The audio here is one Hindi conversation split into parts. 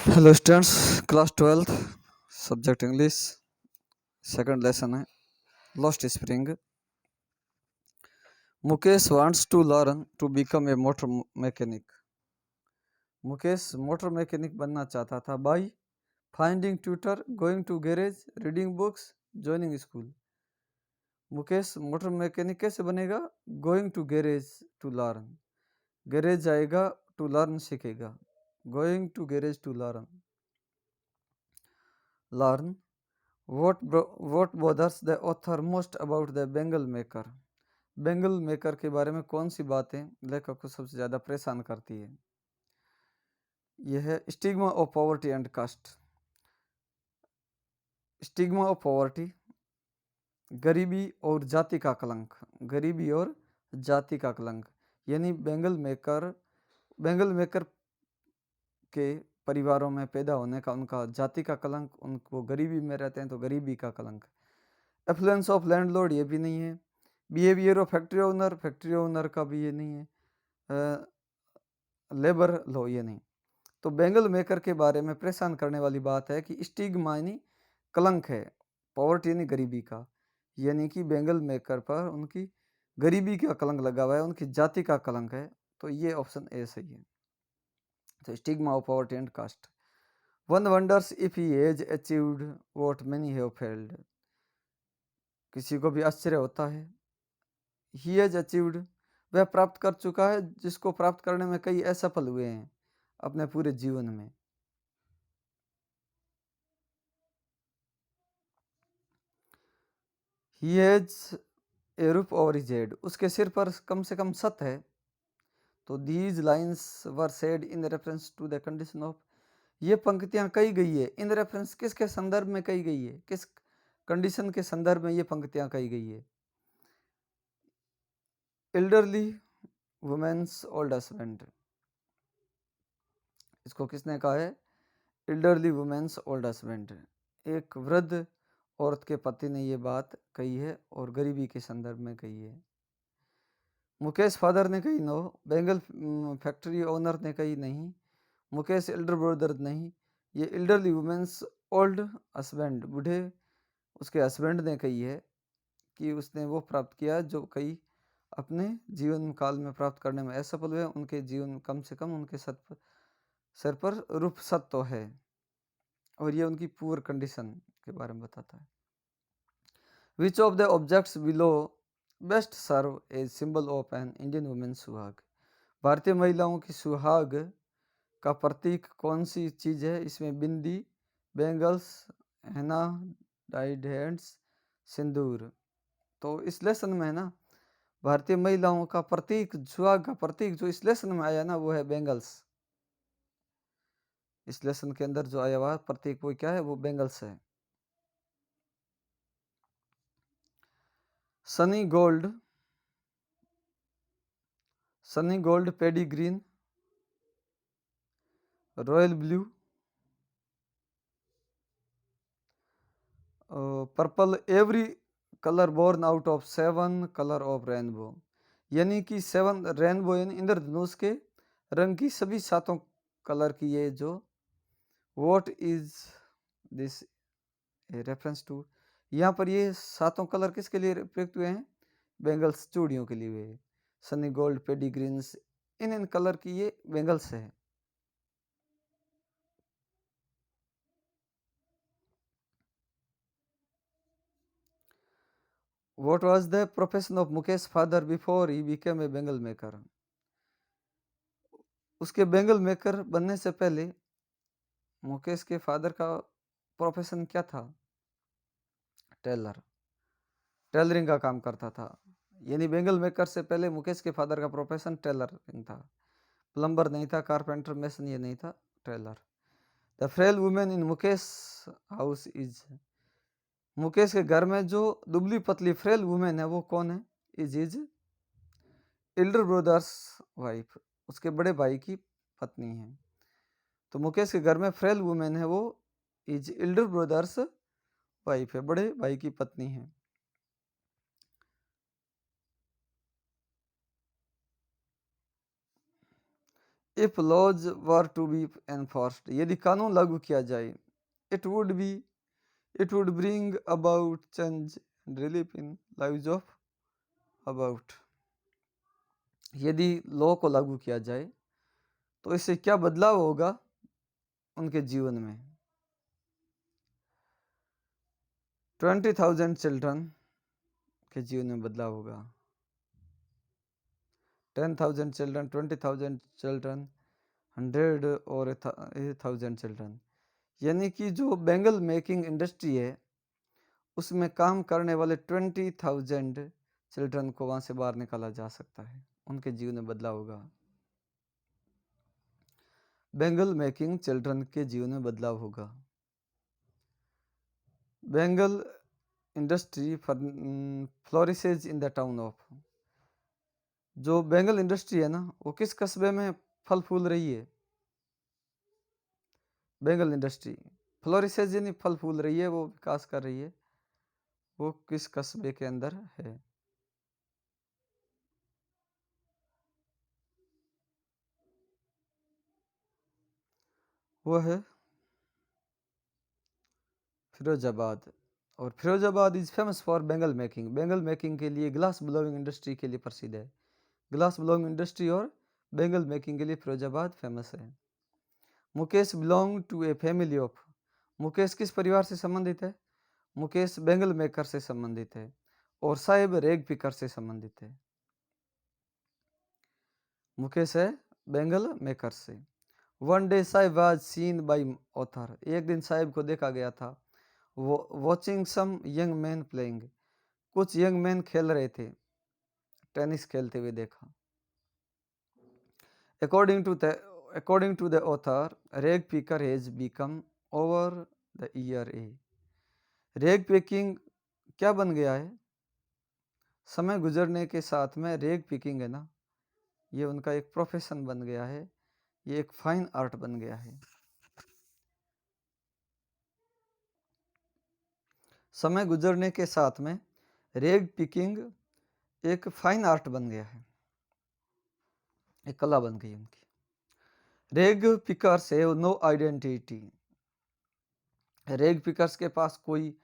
Hello students, class 12th subject English, second lesson है lost spring. Mukesh wants to learn to become a motor mechanic. Mukesh motor mechanic बनना चाहता था by finding tutor, going to garage, reading books, joining school. Mukesh motor mechanic कैसे बनेगा? Going to garage to learn, garage जाएगा, टू लर्न सीखेगा, going to garage to learn. Learn What bothers the author most about the Bengal maker? Bangle maker के बारे में कौन सी बातें लेखक को सबसे ज़्यादा परेशान करती है? यह है stigma of poverty and caste. Stigma of poverty, गरीबी और जाति का कलंक। गरीबी और जाति का कलंक यानी बेंगल मेकर के परिवारों में पैदा होने का उनका जाति का कलंक, उनको गरीबी में रहते हैं तो गरीबी का कलंक। एफ्लुएंस ऑफ लैंडलॉर्ड ये भी नहीं है। बिहेवियर ऑफ फैक्ट्री ओनर का भी ये नहीं है। लेबर लॉ ये नहीं। तो बेंगल मेकर के बारे में परेशान करने वाली बात है कि स्टिग्मा यानी कलंक है, पॉवर्टी यानी गरीबी का, यानी कि बेंगल मेकर पर उनकी गरीबी का कलंक लगा हुआ है, उनकी जाति का कलंक है। तो ये ऑप्शन ए सही है। तो stigma of poverty and caste. One wonders if he has achieved what many have failed. किसी को भी आश्चर्य होता है, ही हैज अचीव्ड, वह प्राप्त कर चुका है जिसको प्राप्त करने में कई असफल हुए हैं अपने पूरे जीवन में। He has a roof over his head, उसके सिर पर कम से कम छत है। तो these lines were said in reference to the condition of, ये पंक्तियां कही गई है इन रेफरेंस, किसके संदर्भ में कही गई है, किस कंडीशन के संदर्भ में ये पंक्तियां कही गई है? एल्डरली वुमेन्स ओल्ड हस्बैंड, इसको किसने कहा है? एल्डरली वुमेन्स ओल्ड हस्बैंड, एक वृद्ध औरत के पति ने ये बात कही है और गरीबी के संदर्भ में कही है। मुकेश फादर ने कही नो, बेंगल फैक्ट्री ओनर ने कही नहीं, मुकेश एल्डर ब्रदर नहीं, ये एल्डरली वुमेन्स ओल्ड हस्बैंड, बूढ़े उसके हस्बैंड ने कही है कि उसने वो प्राप्त किया जो कई अपने जीवन काल में प्राप्त करने में असफल हुए, उनके जीवन कम से कम उनके सर पर रूप सत तो है, और ये उनकी पुअर कंडीशन के बारे में बताता है। Which of the objects below best serve as symbol of an Indian women सुहाग। भारतीय महिलाओं की सुहाग का प्रतीक कौन सी चीज है? इसमें बिंदी, बैंगल्स, हैना, डाइड हैंड्स, सिंदूर। तो इस लेसन में है ना, भारतीय महिलाओं का प्रतीक, सुहाग का प्रतीक जो इस लेसन में आया ना, वो है बैंगल्स। इस लेसन के अंदर जो आया हुआ प्रतीक वो क्या है? वो बैंगल्स है। Sunny gold, paddy green, royal blue, purple, every colour born out of 7 colour of rainbow, यानी कि 7 रेनबो यानी इंद्रधनुष के रंग की सभी 7 कलर की ये जो, what is this reference to, यहाँ पर ये 7 कलर किसके लिए प्रयुक्त हुए हैं? बेंगल्स, चूड़ियों के लिए हुए। सनी गोल्ड, पेडी ग्रीन्स, इन कलर की ये बेंगल्स है। What was the profession of Mukesh father before he became a bengal maker? उसके बेंगल मेकर बनने से पहले मुकेश के फादर का प्रोफेशन क्या था? टेलर, टेलरिंग का काम करता था। यानी बेंगल मेकर से पहले मुकेश के फादर का प्रोफेशन टेलरिंग था। प्लम्बर नहीं था, कारपेंटर, मेसन ये नहीं था, tailor. The frail women in Mukesh house is, Mukesh के घर में जो दुबली पतली फ्रेल वुमेन है वो कौन है? इज एल्डर ब्रदर्स वाइफ, उसके बड़े भाई की पत्नी है। तो मुकेश के घर में फ्रेल वुमेन है वो इज एल्डर ब्रदर्स वाइफ है, बड़े भाई की पत्नी है। If laws were to be enforced, यदि कानून लागू किया जाए, it would bring about change and relief in lives of about, यदि लॉ को लागू किया जाए तो इससे क्या बदलाव होगा उनके जीवन में। 20,000 चिल्ड्रन के जीवन में बदलाव होगा। 10,000 चिल्ड्रन, 20,000 चिल्ड्रन, 100 और 1,000 चिल्ड्रन, यानी कि जो बैंगल मेकिंग इंडस्ट्री है उसमें काम करने वाले 20,000 चिल्ड्रन को वहां से बाहर निकाला जा सकता है, उनके जीवन में बदलाव होगा। बैंगल मेकिंग चिल्ड्रन के जीवन में बदलाव होगा। Bangle industry flourishes in the town of, जो बैंगल इंडस्ट्री है ना वो किस कस्बे में फल फूल रही है। बैंगल इंडस्ट्री फ्लोरिसेज यानी फल फूल रही है, वो विकास कर रही है, वो किस कस्बे के अंदर है। वो है फिरोजाबाद। और Firozabad is famous for bangle making, bangle making के लिए, ग्लास ब्लोइंग इंडस्ट्री के लिए प्रसिद्ध है। ग्लास ब्लोइंग इंडस्ट्री और बैंगल मेकिंग के लिए फिरोजाबाद फेमस है। Mukesh belong to a family of, Mukesh किस परिवार से संबंधित है। मुकेश बैंगल मेकर से संबंधित है और साहिब रेग पिकर से संबंधित है। मुकेश है बैंगल मेकर से। One day Saheb was seen by author, एक दिन साहिब को देखा गया था watching some young man playing, कुछ यंग मैन खेल रहे थे, टेनिस खेलते हुए देखा। According to the author rag picker has become over the year a, rag picking क्या बन गया है, समय गुजरने के साथ में रेग पिकिंग है ना, ये उनका एक प्रोफेशन बन गया है, ये एक फाइन आर्ट बन गया है। समय गुजरने के साथ में रेग पिकिंग एक फाइन आर्ट बन गया है, एक कला बन गई उनकी। रेग पिकर्स हैव नो आइडेंटिटी, रेग पिकर्स के पास कोई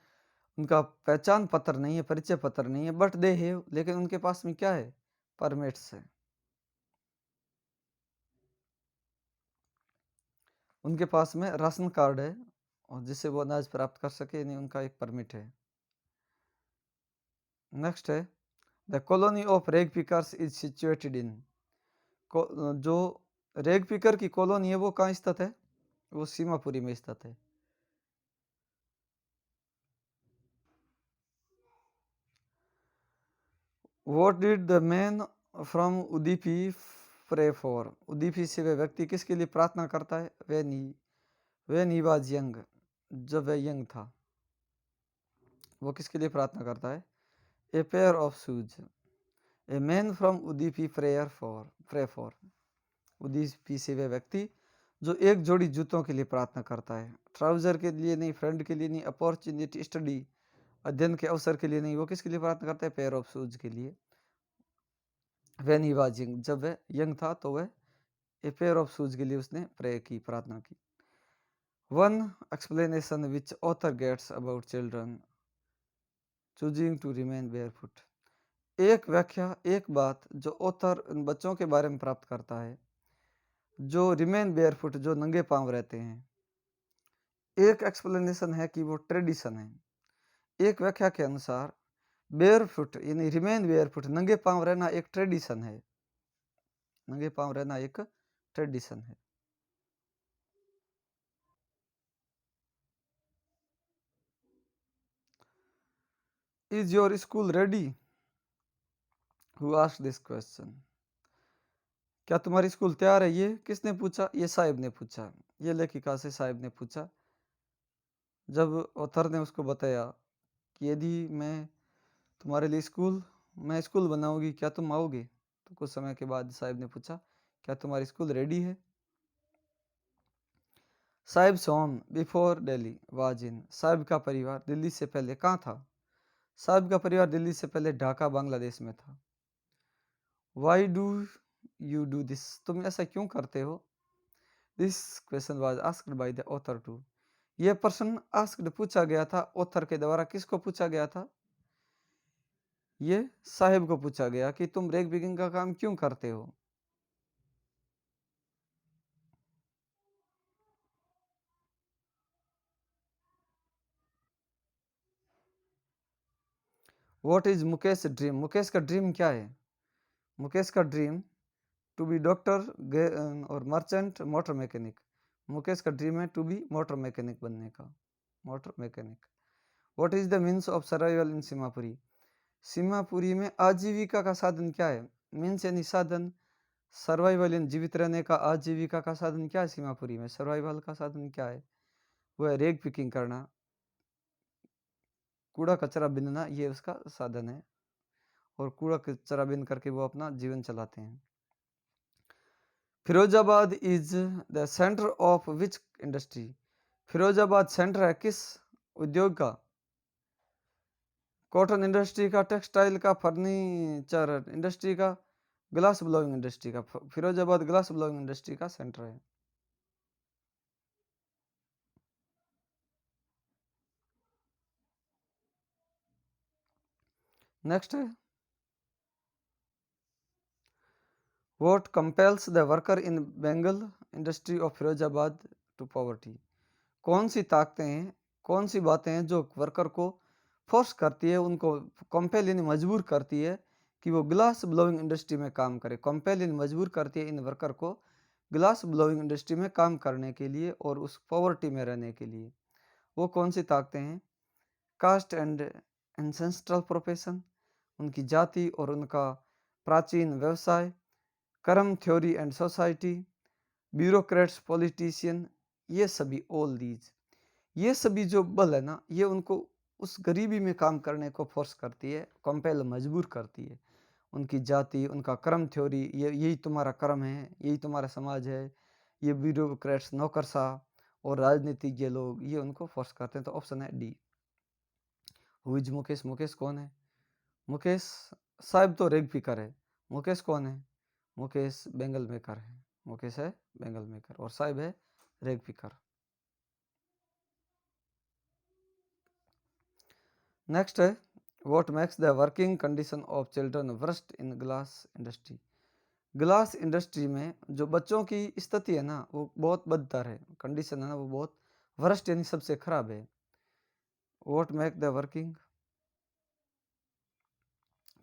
उनका पहचान पत्र नहीं है, परिचय पत्र नहीं है, बट दे हैव, लेकिन उनके पास में क्या है, परमिट्स है, उनके पास में राशन कार्ड है और जिससे वो अनाज प्राप्त कर सके, नहीं उनका एक परमिट है। नेक्स्ट है द कॉलोनी ऑफ रेग पिकर्स इज सिचुएटेड इन, जो रेग पिकर की कॉलोनी है वो कहाँ स्थित है, वो सीमापुरी में स्थित है। What did the man from Udupi pray for, Udupi से वह व्यक्ति किसके लिए प्रार्थना करता है, when he was young, जब वह यंग था, वो किसके लिए प्रार्थना करता है, a pair of shoes, a man from Udupi pray for, Udupi से वह व्यक्ति जो एक जोड़ी जूतों के लिए प्रार्थना करता है, ट्राउजर के लिए नहीं, फ्रेंड के लिए नहीं, अपॉर्चुनिटी स्टडी, अध्ययन के अवसर के लिए नहीं, वो किसके लिए प्रार्थना करता है, पेयर ऑफ शूज के लिए। व्हेन ही वाज यंग, जब वह यंग था तो वह ए पेयर ऑफ शूज के लिए उसने प्रे की, प्रार्थना की। One explanation which author gets about children choosing to remain barefoot, एक व्याख्या, एक बात जो ऑथर उन बच्चों के बारे में प्राप्त करता है जो रिमेन बेयरफुट, जो नंगे पांव रहते हैं। एक एक्सप्लेनेशन है कि वो ट्रेडिशन है, एक व्याख्या के अनुसार बेयरफुट यानी रिमेन बेयरफुट, नंगे पांव रहना एक ट्रेडिशन है, नंगे पांव रहना एक ट्रेडिशन है। Is your school ready, who asked this question, क्या तुम्हारी स्कूल तैयार है, ये किसने पूछा, ये साहिब ने पूछा, ये लेखिका से साहिब ने पूछा। जब ऑथर ने उसको बताया कि यदि मैं तुम्हारे लिए मैं स्कूल बनाऊंगी, क्या तुम आओगे, तो कुछ समय के बाद साहिब ने पूछा क्या तुम्हारी स्कूल रेडी है। Sahib home before Delhi was in, Sahib का परिवार दिल्ली से पहले कहाँ था, साहिब का परिवार दिल्ली से पहले ढाका बांग्लादेश में था। Why do you do this? तुम ऐसा क्यों करते हो? This question was asked by the author too. यह प्रश्न asked पूछा गया था, author के द्वारा किसको पूछा गया था? ये साहिब को पूछा गया कि तुम रेक पिकिंग का काम क्यों करते हो? What is Mukesh dream? Mukesh का ड्रीम क्या है? मुकेश का ड्रीम टू बी डॉक्टर और मर्चेंट मोटर मैकेनिक। मुकेश का ड्रीम है टू बी मोटर मैकेनिक बनने का, motor mechanic. What is the means of survival इन सीमापुरी? सीमापुरी में आजीविका का साधन क्या है? मीन्स यानी साधन, सर्वाइवल इन जीवित रहने का, आजीविका का साधन क्या है सीमापुरी में? सर्वाइवल का साधन क्या है? वो है रेक पिकिंग करना, कूड़ा कचरा बिनना, ये उसका साधन है, और कूड़ा कचरा बिन करके वो अपना जीवन चलाते हैं। Firozabad is the centre of which industry? Firozabad centre है किस उद्योग का? कॉटन इंडस्ट्री का, टेक्सटाइल का, फर्नीचर इंडस्ट्री का, ग्लास ब्लोइंग इंडस्ट्री का। फिरोजाबाद ग्लास ब्लोइंग इंडस्ट्री का सेंटर है। नेक्स्ट है, what compels the worker in bangle industry of Firozabad to poverty? कौन सी ताकतें हैं, कौन सी बातें हैं जो वर्कर को फोर्स करती है, उनको कंपेल यानी मजबूर करती है कि वो ग्लास ब्लोइंग इंडस्ट्री में काम करे? कंपेल यानी मजबूर करती है इन वर्कर को ग्लास ब्लोइंग इंडस्ट्री में काम करने के लिए और उस पॉवर्टी में रहने के लिए। वो कौन सी ताकतें हैं? कास्ट एंड एंसेस्ट्रल प्रोफेशन, उनकी जाति और उनका प्राचीन व्यवसाय, कर्म theory and society, bureaucrats, politician, ये सभी, ऑल दीज, ये सभी जो बल है ना, ये उनको उस गरीबी में काम करने को फोर्स करती है, कंपेल मजबूर करती है। उनकी जाति, उनका कर्म थ्योरी, ये यही तुम्हारा कर्म है, यही तुम्हारा समाज है, ये ब्यूरोक्रेट्स नौकरशाह और राजनीतिज्ञ लोग, ये उनको फोर्स करते हैं। तो ऑप्शन है D. Who is Mukesh? Mukesh कौन है? मुकेश साहब तो रेग पिकर है। मुकेश कौन है? मुकेश बेंगल मेकर है। मुकेश है बेंगल मेकर और साहब है रेग पिकर। नेक्स्ट है, what makes the working condition of children worst in glass industry? Glass industry में जो बच्चों की स्थिति है ना, वो बहुत बदतर है, कंडीशन है ना, वो बहुत वर्स्ट यानी सबसे खराब है। व्हाट मेक द वर्किंग,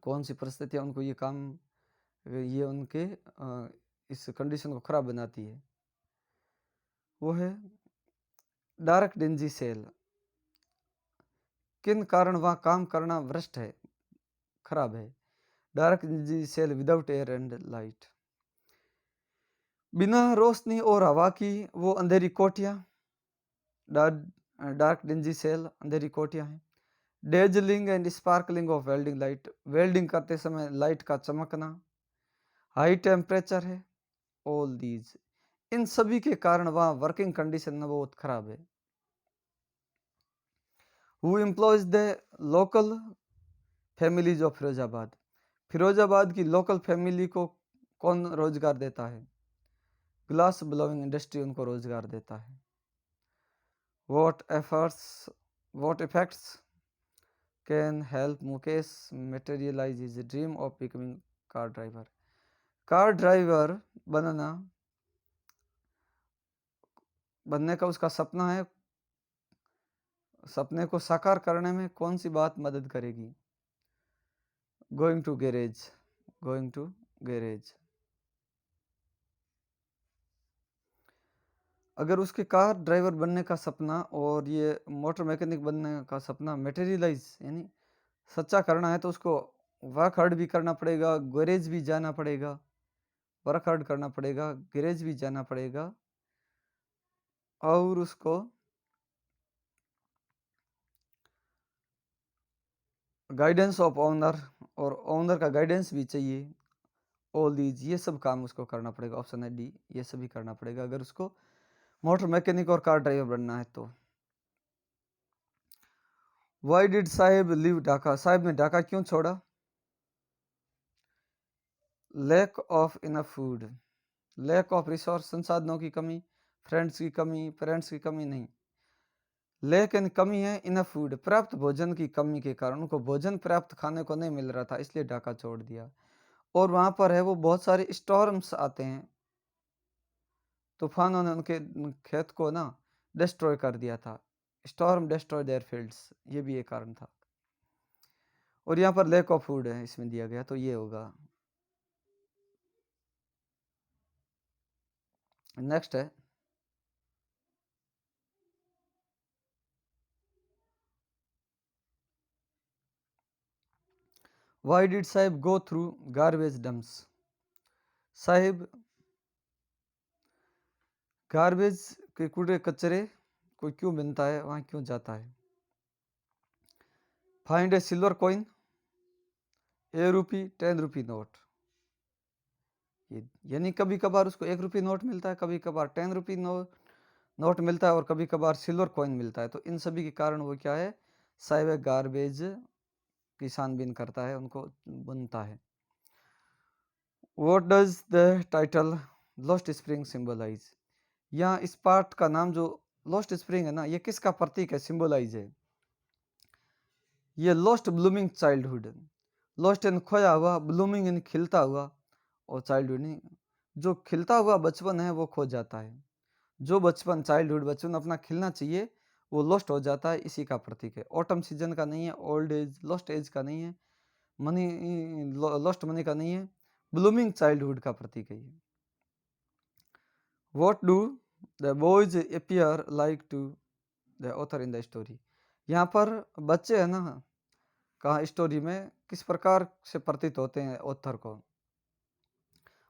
कौन सी परिस्थितियाँ उनको ये काम, ये उनके इस कंडीशन को खराब बनाती है? वो है डार्क डिंजी सेल। किन कारण वहाँ काम करना भ्रष्ट है, खराब है? Dark dingy cell without air and light, बिना रोशनी और हवा की वो अंधेरी कोठियाँ, डार्क डिंजी सेल अंधेरी कोठियाँ हैं। Dazzling and sparkling of welding light, welding करते समय लाइट का चमकना। हाई टेम्परेचर है। ऑल दीज, इन सभी के कारण वहाँ वर्किंग कंडीशन बहुत खराब है। Who employs the local families of Firozabad? Firozabad की लोकल फैमिली को कौन रोजगार देता है? ग्लास ब्लोइंग इंडस्ट्री उनको रोजगार देता है। What effects can help Mukesh materialise his dream of becoming car driver? Car driver बनने का उसका सपना है, सपने को साकार करने में कौन सी बात मदद करेगी? Going to garage, going to garage. अगर उसके कार ड्राइवर बनने का सपना और ये मोटर मैकेनिक बनने का सपना मटेरियलाइज यानी सच्चा करना है, तो उसको वर्क हार्ड भी करना पड़ेगा, गैरेज भी जाना पड़ेगा, वर्क हार्ड करना पड़ेगा, गैरेज भी जाना पड़ेगा, और उसको गाइडेंस ऑफ ओनर, और ओनर का गाइडेंस भी चाहिए। ऑल दीज, ये सब काम उसको करना पड़ेगा। ऑप्शन है डी, ये सभी करना पड़ेगा अगर उसको मोटर मैकेनिक और कार ड्राइवर बनना है तो। Why did Saheb leave Dhaka? Saheb ने ढाका क्यों छोड़ा? Lack of enough food, lack of resource संसाधनों की कमी, फ्रेंड्स की कमी, पेरेंट्स की कमी नहीं, लेकिन कमी है इनफ फूड, पर्याप्त भोजन की कमी के कारण उनको भोजन पर्याप्त खाने को नहीं मिल रहा था, इसलिए ढाका छोड़ दिया। और वहां पर है वो बहुत सारे स्टॉर्म्स आते हैं, तूफानों ने उनके खेत को ना डिस्ट्रॉय कर दिया था। स्टॉर्म डिस्ट्रॉय देयर फील्ड्स, ये भी एक कारण था। और यहाँ पर लैक ऑफ फूड है इसमें दिया गया, तो ये होगा। नेक्स्ट है, why did Sahib go through garbage dumps, Sahib garbage के कूड़े कचरे को क्यों बनता है, वहां क्यों जाता है। फाइंड ए सिल्वर कॉइन, ए रुपी 10 रुपी नोट, यानी कभी कभार उसको 1 रुपी नोट मिलता है, कभी कभार 10 रुपी नोट मिलता है, और कभी कभार सिल्वर कॉइन मिलता है। तो इन सभी के कारण वो क्या है, साहिब गार्बेज की छानबीन करता है, उनको बुनता है। What does the title lost spring symbolise, यहाँ इस पार्ट का नाम जो लॉस्ट स्प्रिंग है ना, ये किसका प्रतीक है, सिंबलाइज है। ये lost blooming childhood, lost in खोया हुआ, ब्लूमिंग इन खिलता हुआ, और चाइल्डहुड नहीं, जो खिलता हुआ बचपन है वो खो जाता है, जो बचपन चाइल्डहुड बचपन अपना खिलना चाहिए वो लॉस्ट हो जाता है, इसी का प्रतीक है। ऑटम सीजन का नहीं है, ओल्ड एज लॉस्ट एज का नहीं है, मनी लॉस्ट मनी का नहीं है, ब्लूमिंग चाइल्डहुड का प्रतीक है ये। What do the boys appear like to the author in the story, यहाँ पर बच्चे है ना कहा स्टोरी में किस प्रकार से प्रतीत होते हैं ऑथर को,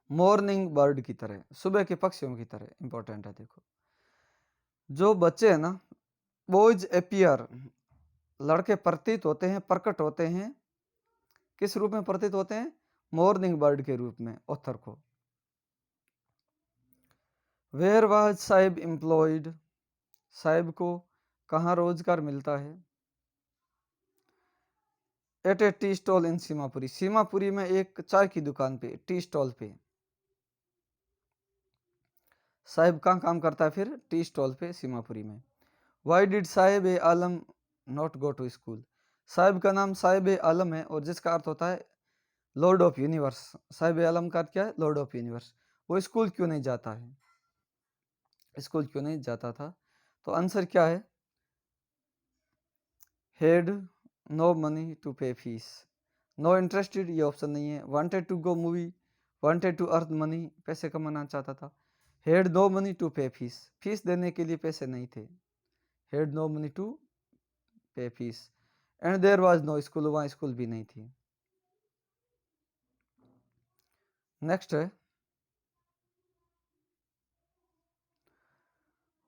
मॉर्निंग बर्ड की तरह, सुबह के पक्षियों की तरह। इंपॉर्टेंट है, देखो जो बच्चे हैं ना, बॉयज अपीयर, लड़के प्रतीत होते हैं, प्रकट होते हैं, किस रूप में प्रतीत होते हैं, मॉर्निंग बर्ड के रूप में ऑथर को। Where was Sahib employed, Sahib को कहाँ रोजगार मिलता है, at a tea stall in Seemapuri, Seemapuri में एक चाय की दुकान पे, टी स्टॉल पे। साहिब कहाँ काम करता है फिर, टी स्टॉल पे सीमापुरी में। Why did Sahib e Alam not go to school, Sahib का नाम साहिब ए आलम है और जिसका अर्थ होता है Lord of universe, Sahib e आलम का अर्थ क्या है, लॉर्ड ऑफ यूनिवर्स। वो स्कूल क्यों नहीं जाता है, स्कूल क्यों नहीं जाता था, तो आंसर क्या है, had no money to pay fees, no interested ये ऑप्शन नहीं है, wanted to go movie, wanted to earn money, पैसे कमाना चाहता था, had no money to pay fees, fees देने के लिए पैसे नहीं थे, had no money to pay fees, and there was no school, वहाँ स्कूल भी नहीं थी। नेक्स्ट है,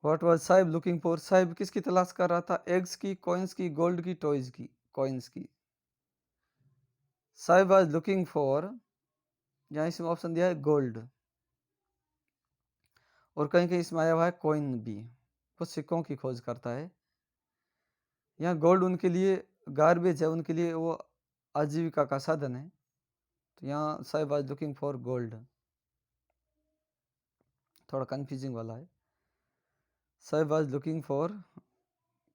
what was Sahib looking for, Sahib किसकी तलाश कर रहा था, एग्स की, कॉइन्स की, गोल्ड की, टॉयज की, कॉइन्स की। साहिब वाज लुकिंग फॉर, यहाँ इसमें ऑप्शन दिया है गोल्ड, और कहीं कहीं इसमें आया हुआ है कॉइन भी, वो सिक्कों की खोज करता है। यहाँ गोल्ड उनके लिए गार्बेज है, उनके लिए वो आजीविका का साधन है, तो यहाँ Saheb was looking for gold, थोड़ा कंफ्यूजिंग वाला है। Saheb was looking for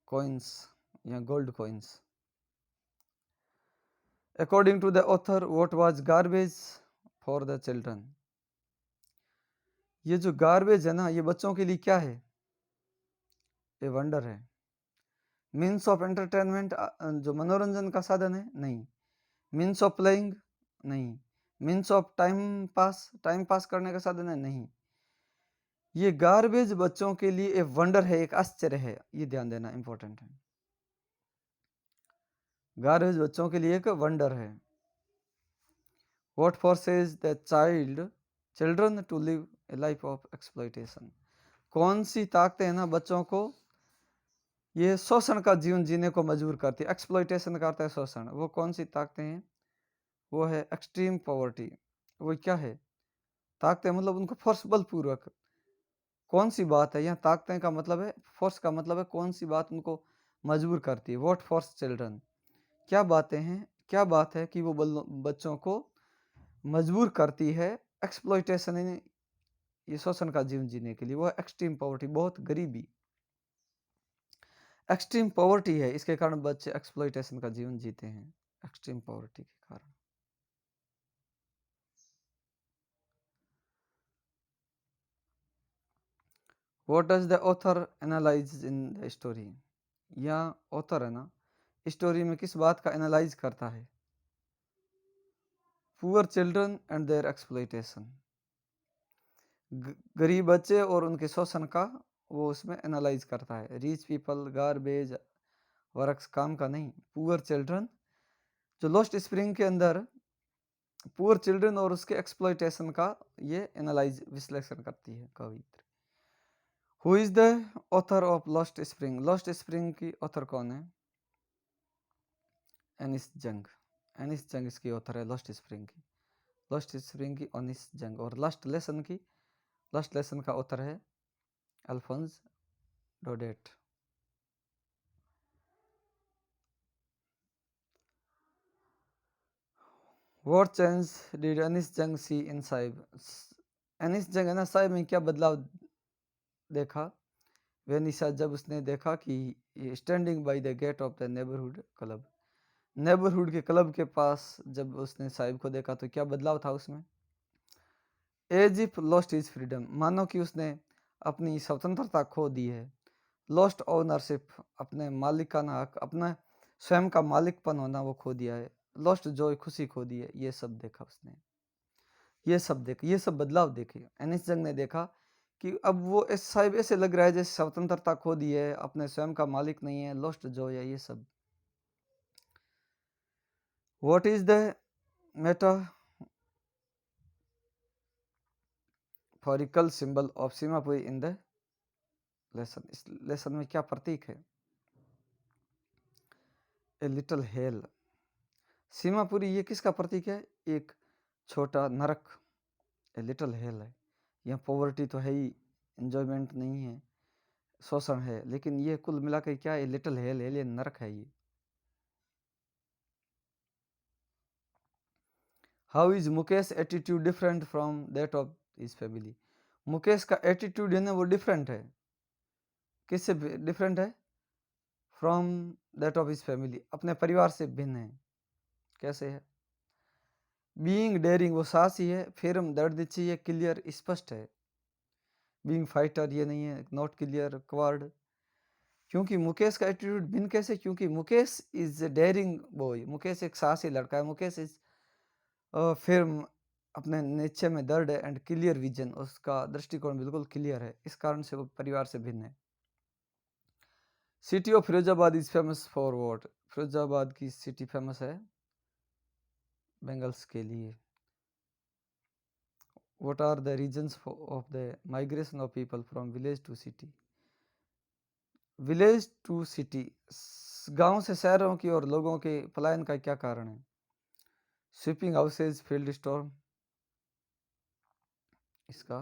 coins, यहाँ gold coins. According to the author what was garbage for the children, ये जो गार्बेज है ना, ये बच्चों के लिए क्या है, ये वंडर है। मीन्स ऑफ एंटरटेनमेंट, जो मनोरंजन का साधन है, नहीं। मीन्स ऑफ प्लेइंग, नहीं। मीन्स ऑफ टाइम पास करने का साधन है, नहीं। ये गार्बेज बच्चों के लिए एक वंडर है, एक आश्चर्य है, ये ध्यान देना इंपॉर्टेंट है। गार्बेज बच्चों के लिए एक वंडर है। What forces the children to live a life of exploitation, कौन सी ताकतें हैं ना बच्चों को ये शोषण का जीवन जीने को मजबूर करती है, एक्सप्लॉइटेशन करता है शोषण, वो कौन सी ताकतें हैं, वो है एक्सट्रीम पॉवर्टी। वो क्या है, ताकतें मतलब उनको फोर्स बलपूर्वक, कौन सी बात है, यहाँ ताकतें का मतलब है, फोर्स का मतलब है कौन सी बात उनको मजबूर करती है। व्हाट फोर्स चिल्ड्रन, क्या बातें हैं, क्या बात है कि वो बच्चों को मजबूर करती है एक्सप्लॉइटेशन, ये शोषण का जीवन जीने के लिए। वो एक्सट्रीम पॉवर्टी, बहुत गरीबी, एक्सट्रीम पॉवर्टी है, इसके कारण बच्चे एक्सप्लॉइटेशन का जीवन जीते हैं, एक्सट्रीम पॉवर्टी के कारण। What does the author analyze in the story? या ऑथर है ना, स्टोरी में किस बात का एनालाइज करता है? Poor children and their exploitation, गरीब बच्चे और उनके शोषण का वो उसमें एनालाइज करता है। रिच पीपल, गार्बेज, वर्क्स, काम का नहीं। पुअर चिल्ड्रन, जो लॉस्ट स्प्रिंग के अंदर पुअर चिल्ड्रन और उसके एक्सप्लॉइटेशन का ये एनालाइज, विश्लेषण करती है कवित्री। Who is the author of lost spring? Lost spring की ऑथर कौन है? एनिस जंग। एनिस जंग इसकी ऑथर है लॉस्ट स्प्रिंग की। लॉस्ट स्प्रिंग की एनिस जंग। और लास्ट लेसन की, लास्ट लेसन का ऑथर है अल्फोंस डोडेट। What change did एनिस जंग see in साहिब? एनिस जंग है ना, साहिब में क्या बदलाव देखा? वेनिसा, जब उसने देखा कि standing by the gate of the neighbourhood club, neighbourhood के क्लब के पास जब उसने साहिब को देखा तो क्या बदलाव था उसमें? As if lost his freedom, मानो कि उसने अपनी स्वतंत्रता खो दी है। लॉस्ट ओनरशिप, अपने मालिकाना हक, अपना स्वयं का मालिकपन होना वो खो दिया है। लॉस्ट जॉय, खुशी खो दी है। ये सब देखा उसने, ये सब देखे, ये सब बदलाव देखे। एनिस जंग ने देखा कि अब वो साहिब ऐसे लग रहा है जैसे स्वतंत्रता खो दी है, अपने स्वयं का मालिक नहीं है, लॉस्ट जॉय है, ये सब। What is the metaphorical symbol of Seemapuri in the lesson? इस लेसन में क्या प्रतीक है? A little hello. सीमापुरी ये किसका प्रतीक है? एक छोटा नरक, ए लिटिल हेल है। यहाँ पॉवर्टी तो है ही, एंजॉयमेंट नहीं है, शोषण है, लेकिन ये कुल मिलाकर क्या है? लिटिल हेल है, ये नरक है ये। How is Mukesh attitude different from that of his family? Mukesh का एटीट्यूड है ना वो डिफरेंट है, किससे डिफरेंट है? From that of his family, अपने परिवार से भिन्न है। कैसे है? बीइंग डेयरिंग, वो साहसी है। फिर दर्द चाहिए, क्लियर, स्पष्ट है। बीइंग फाइटर ये नहीं है, नॉट क्लियर, क्वार्ड। क्योंकि मुकेश का एटीट्यूड भिन्न कैसे? क्योंकि Mukesh is daring boy, Mukesh एक साहसी लड़का है। मुकेश इज फिर अपने नेचर में दर्द है, एंड क्लियर विजन, उसका दृष्टिकोण बिल्कुल क्लियर है, इस कारण से वो परिवार से भिन्न है। City of Firozabad is famous for what? Firozabad की सिटी फेमस है बेंगल्स के लिए। What are the reasons of the migration of people from village to city? Village to city, गांव से शहरों की ओर लोगों के पलायन का क्या कारण है? स्वीपिंग हाउसेज, फील्ड स्टॉर्म, इसका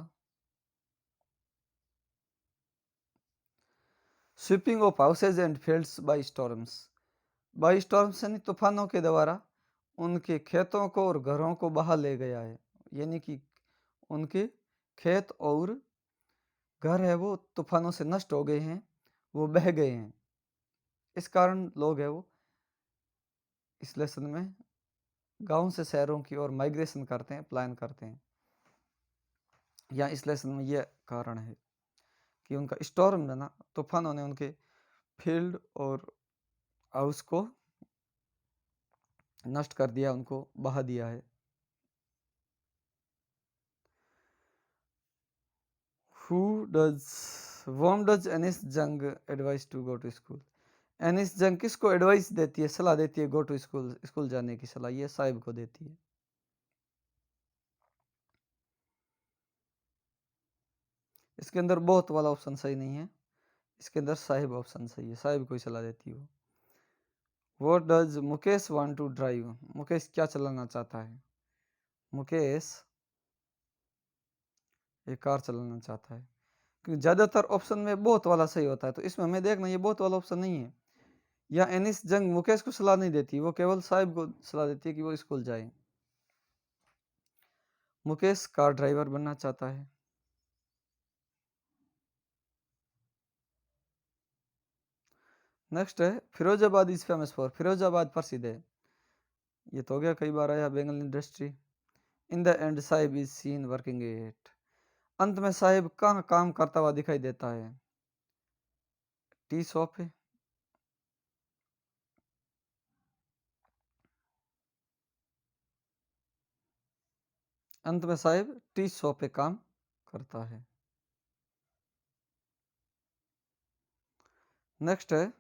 sweeping of houses and fields by storms. By storms यानी तूफानों के द्वारा उनके खेतों को और घरों को बहा ले गया है, यानी कि उनके खेत और घर है वो तूफानों से नष्ट हो गए हैं, वो बह गए हैं। इस कारण लोग है वो इस लेसन में गांव से शहरों की ओर माइग्रेशन करते हैं, प्लान करते हैं। या इस लेसन में यह कारण है कि उनका स्टॉर्म है ना, तूफानों ने उनके फील्ड और हाउस को नष्ट कर दिया, उनको बहा दिया है। whom does Anees Jung advise to go to school? Anees Jung किसको एडवाइस देती है, सलाह देती है गो टू स्कूल, स्कूल जाने की सलाह? ये साहिब को देती है। इसके अंदर बहुत वाला ऑप्शन सही नहीं है, इसके अंदर साहिब ऑप्शन सही है, साहिब को ही सलाह देती हो। What does Mukesh want to drive? Mukesh क्या चलाना चाहता है? मुकेश एक कार चलाना चाहता है, क्योंकि ज़्यादातर ऑप्शन में बहुत वाला सही होता है, तो इसमें हमें देखना ये बहुत वाला ऑप्शन नहीं है। या एनिस जंग मुकेश को सलाह नहीं देती, वो केवल साहिब को सलाह देती है कि वो स्कूल जाए। मुकेश कार ड्राइवर बनना चाहता है। नेक्स्ट है Firozabad is famous for, Firozabad प्रसिद्ध है, ये तो हो गया, कई बार आया, Bengal industry. In the end Sahib is seen working at, अंत में साहिब कहाँ काम करता हुआ दिखाई देता है, टी शॉप है। अंत में साहिब टी शॉप पे काम करता है। नेक्स्ट है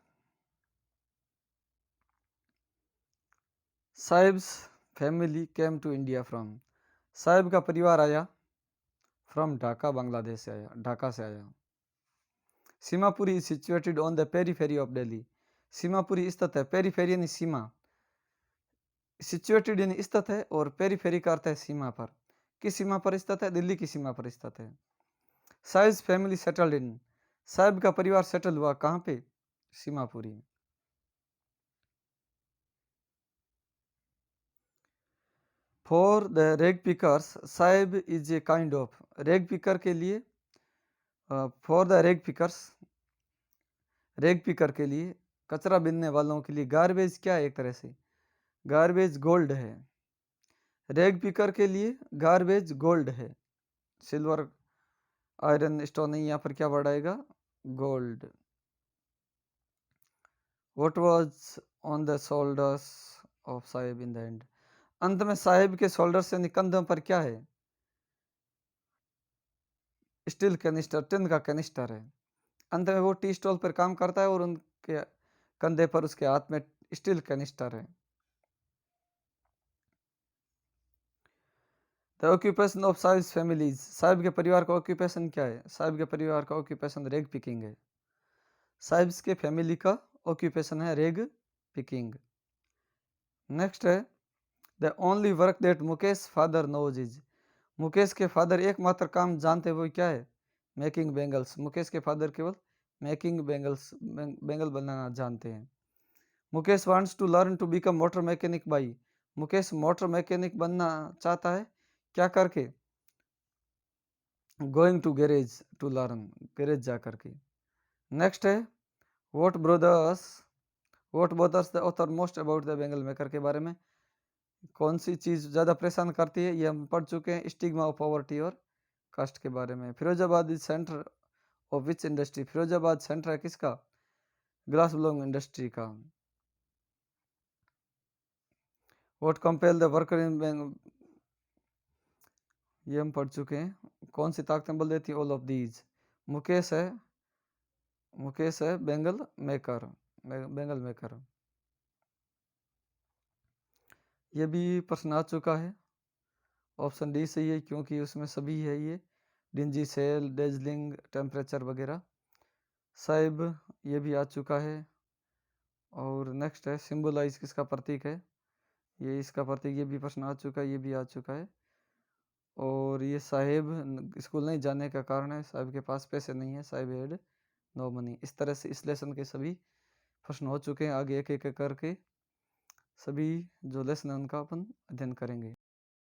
Sahib's family came to India from, Sahib का परिवार आया फ्रॉम ढाका, बांग्लादेश से आया, ढाका से आया। Seemapuri is situated on the periphery of Delhi, Seemapuri स्थित है, पेरीफेरी यानी सीमा, सिचुएटेड यानी स्थित है, और पेरीफेरी का अर्थ है सीमा पर, किस सीमा पर स्थित है, दिल्ली की सीमा पर स्थित है। Sahib's family settled in, Sahib का परिवार सेटल हुआ कहाँ पे, सीमापुरी। फॉर द रेग pickers Sahib is a kind of, रेग पिकर के लिए, फॉर द रेग पिकर्स, रेग पिकर के लिए, कचरा बीनने वालों के लिए, गार्बेज क्या है, एक तरह से गार्बेज गोल्ड है, रेग पिकर के लिए गार्बेज गोल्ड है, सिल्वर आयरन स्टोन नहीं, यहाँ पर क्या वर्ड आएगा, gold. What was on the shoulders of Sahib in the end, अंत में साहिब के शोल्डर से कंधों पर क्या है, स्टील कैनिस्टर, टिन का कैनिस्टर है। अंत में वो टी स्टॉल पर काम करता है और उनके कंधे पर, उसके हाथ में स्टील कैनिस्टर है। The occupation of sahibs families, Sahib के परिवार का ऑक्यूपेशन क्या है, साहिब के परिवार का ऑक्यूपेशन रेग पिकिंग है, साहिब्स के फैमिली का ऑक्यूपेशन है रेग पिकिंग। नेक्स्ट है the only work that Mukesh father knows is, Mukesh के फादर एकमात्र काम जानते हुए क्या है, मेकिंग बेंगल्स, मुकेश के फादर केवल मेकिंग बेंगल्स, बेंगल बनाना जानते हैं। Mukesh wants to learn to become motor mechanic by, Mukesh motor mechanic बनना चाहता है क्या करके, going to garage to learn, garage जा करके। नेक्स्ट है what bothers the author most about the bangle maker के बारे में कौन सी चीज ज्यादा परेशान करती है, ये हम पढ़ चुके हैं, स्टिग्मा ऑफ पॉवर्टी और कास्ट के बारे में। Firozabad is centre of which industry, Firozabad centre है किसका, ग्लास ब्लोइंग इंडस्ट्री का। व्हाट कंपेल द वर्कर इन, ये हम पढ़ चुके हैं, कौन सी ताकतें बल देती है, ऑल ऑफ दीज। मुकेश है बेंगल मेकर, बेंगल मेकर। ये भी प्रश्न आ चुका है, ऑप्शन डी सही है क्योंकि उसमें सभी है, ये डिंजी सेल, डेजलिंग, टेम्परेचर वगैरह। साहिब ये भी आ चुका है। और नेक्स्ट है सिंबलाइज किसका प्रतीक है, ये इसका प्रतीक, ये भी प्रश्न आ चुका है, ये भी आ चुका है। और ये साहिब स्कूल नहीं जाने का कारण है, साहिब के पास पैसे नहीं है, साहिब हैड नो मनी। इस तरह से इस लेसन के सभी प्रश्न हो चुके हैं, आगे एक एक करके सभी जो लेसन है उनका अपन अध्ययन करेंगे।